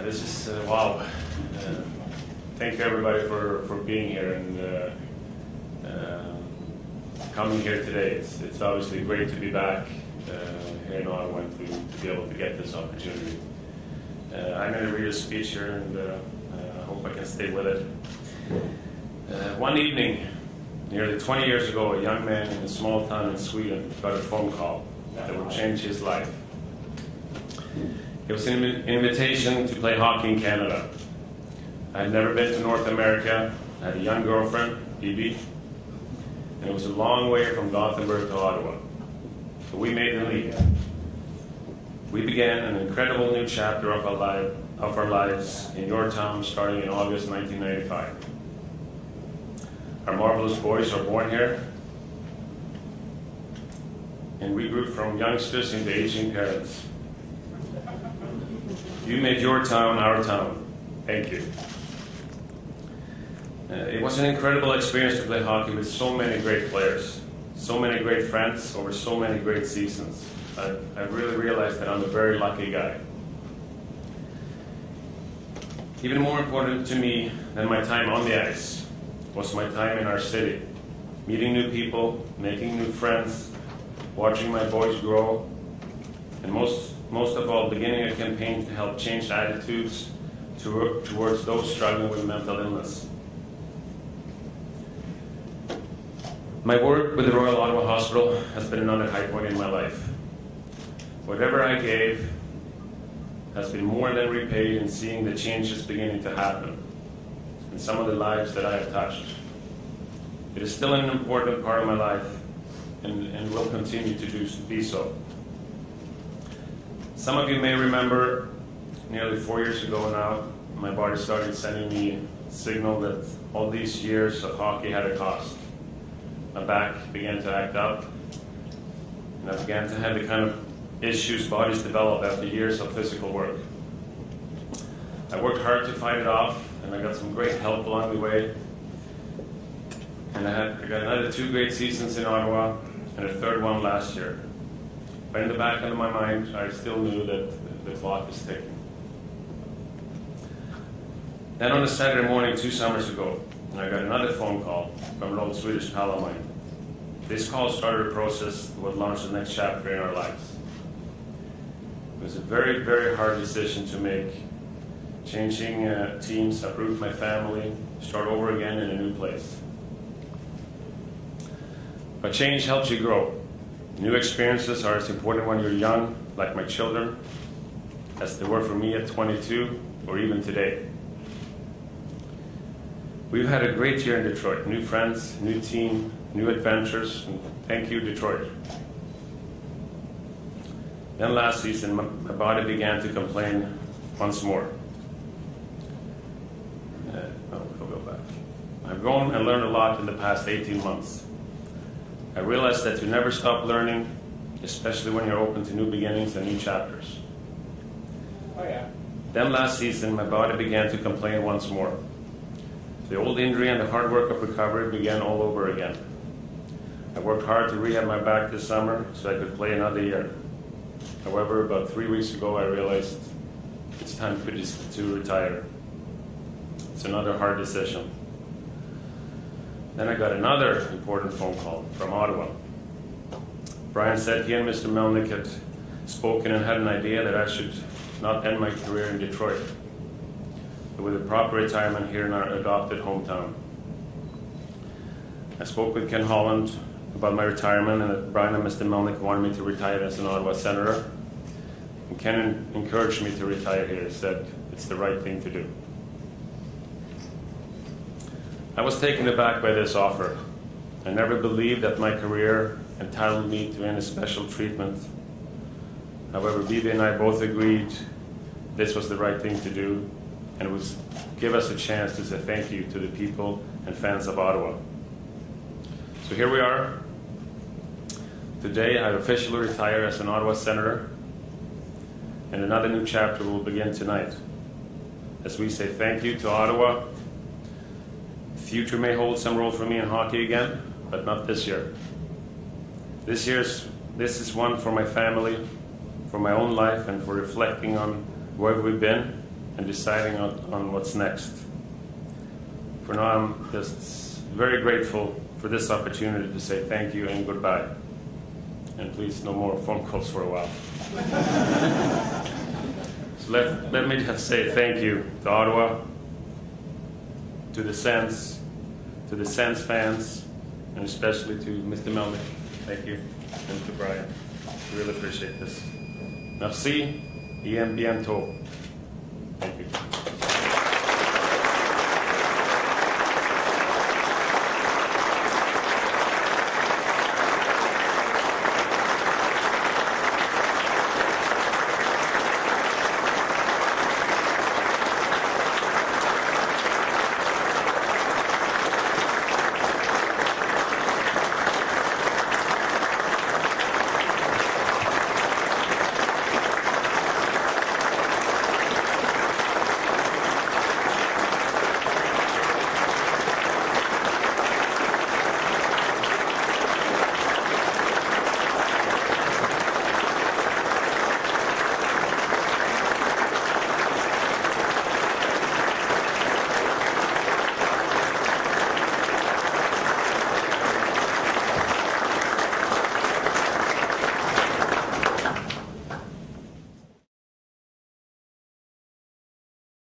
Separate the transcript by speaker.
Speaker 1: This is wow. Thank you everybody for being here and coming here today. It's obviously great to be back here in Ottawa and to be able to get this opportunity. I'm going to read a speech here and I hope I can stay with it. One evening, nearly 20 years ago, a young man in a small town in Sweden got a phone call that would change his life. It was an invitation to play hockey in Canada. I had never been to North America. I had a young girlfriend, Bibi, and it was a long way from Gothenburg to Ottawa. But we made the leap. We began an incredible new chapter of our lives in your town starting in August 1995. Our marvelous boys are born here, and we grew from youngsters into aging parents. You made your town our town. Thank you. It was an incredible experience to play hockey with so many great players, so many great friends over so many great seasons. I really realized that I'm a very lucky guy. Even more important to me than my time on the ice was my time in our city, meeting new people, making new friends, watching my boys grow, and most of all, beginning a campaign to help change attitudes towards those struggling with mental illness. My work with the Royal Ottawa Hospital has been another high point in my life. Whatever I gave has been more than repaid in seeing the changes beginning to happen in some of the lives that I have touched. It is still an important part of my life and will continue to be so. Some of you may remember nearly 4 years ago now, my body started sending me a signal that all these years of hockey had a cost. My back began to act up, and I began to have the kind of issues bodies develop after years of physical work. I worked hard to fight it off, and I got some great help along the way. And I got another 2 great seasons in Ottawa, and a third one last year. But in the back of my mind, I still knew that the clock was ticking. Then on a Saturday morning 2 summers ago, I got another phone call from an old Swedish pal of mine. This call started a process that would launch the next chapter in our lives. It was a very, very hard decision to make, changing teams, uproot my family, start over again in a new place. But change helps you grow. New experiences are as important when you're young, like my children, as they were for me at 22 or even today. We've had a great year in Detroit. New friends, new team, new adventures, and thank you, Detroit. Then last season, my body began to complain once more. We'll go back. I've grown and learned a lot in the past 18 months. I realized that you never stop learning, especially when you're open to new beginnings and new chapters.
Speaker 2: Oh yeah.
Speaker 1: Then last season, my body began to complain once more. The old injury and the hard work of recovery began all over again. I worked hard to rehab my back this summer so I could play another year. However, about 3 weeks ago, I realized it's time to retire. It's another hard decision. Then I got another important phone call from Ottawa. Brian said he and Mr. Melnick had spoken and had an idea that I should not end my career in Detroit, but with a proper retirement here in our adopted hometown. I spoke with Ken Holland about my retirement and that Brian and Mr. Melnick wanted me to retire as an Ottawa Senator. And Ken encouraged me to retire here, said it's the right thing to do. I was taken aback by this offer. I never believed that my career entitled me to any special treatment. However, Bibi and I both agreed this was the right thing to do, and it would give us a chance to say thank you to the people and fans of Ottawa. So here we are. Today I officially retire as an Ottawa Senator, and another new chapter will begin tonight. As we say thank you to Ottawa. The future may hold some role for me in hockey again, but not this year. This is one for my family, for my own life, and for reflecting on where we've been and deciding on what's next. For now, I'm just very grateful for this opportunity to say thank you and goodbye. And please, no more phone calls for a while. So let me just say thank you to Ottawa, to the Sens fans, and especially to Mr. Melnick. Thank you. And to Brian. I really appreciate this. Merci et à bientôt. Thank you.